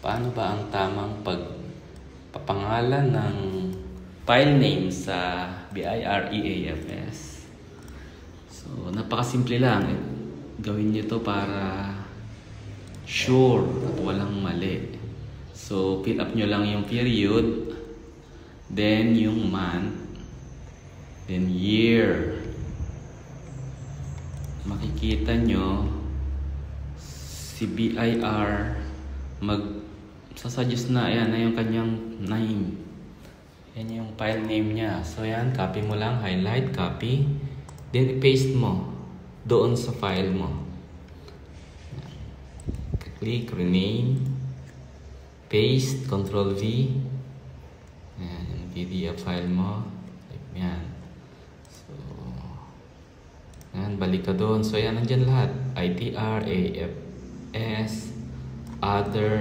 Paano ba ang tamang pagpapangalan ng file name sa BIREAFS? So, napakasimple lang. Gawin nyo to para sure at walang mali. So, fill up nyo lang yung period, then yung month, then year. Makikita nyo si BIR magsasuggest na, yan na yung kanyang name. Yan yung file name niya. So yan, copy mo lang, highlight, copy, then paste mo doon sa file mo. Click, rename, paste, Ctrl V. Yan, yung PDF file mo. Yan. So, yan, balik ka doon. So yan, nandyan lahat. ITR, AFS, other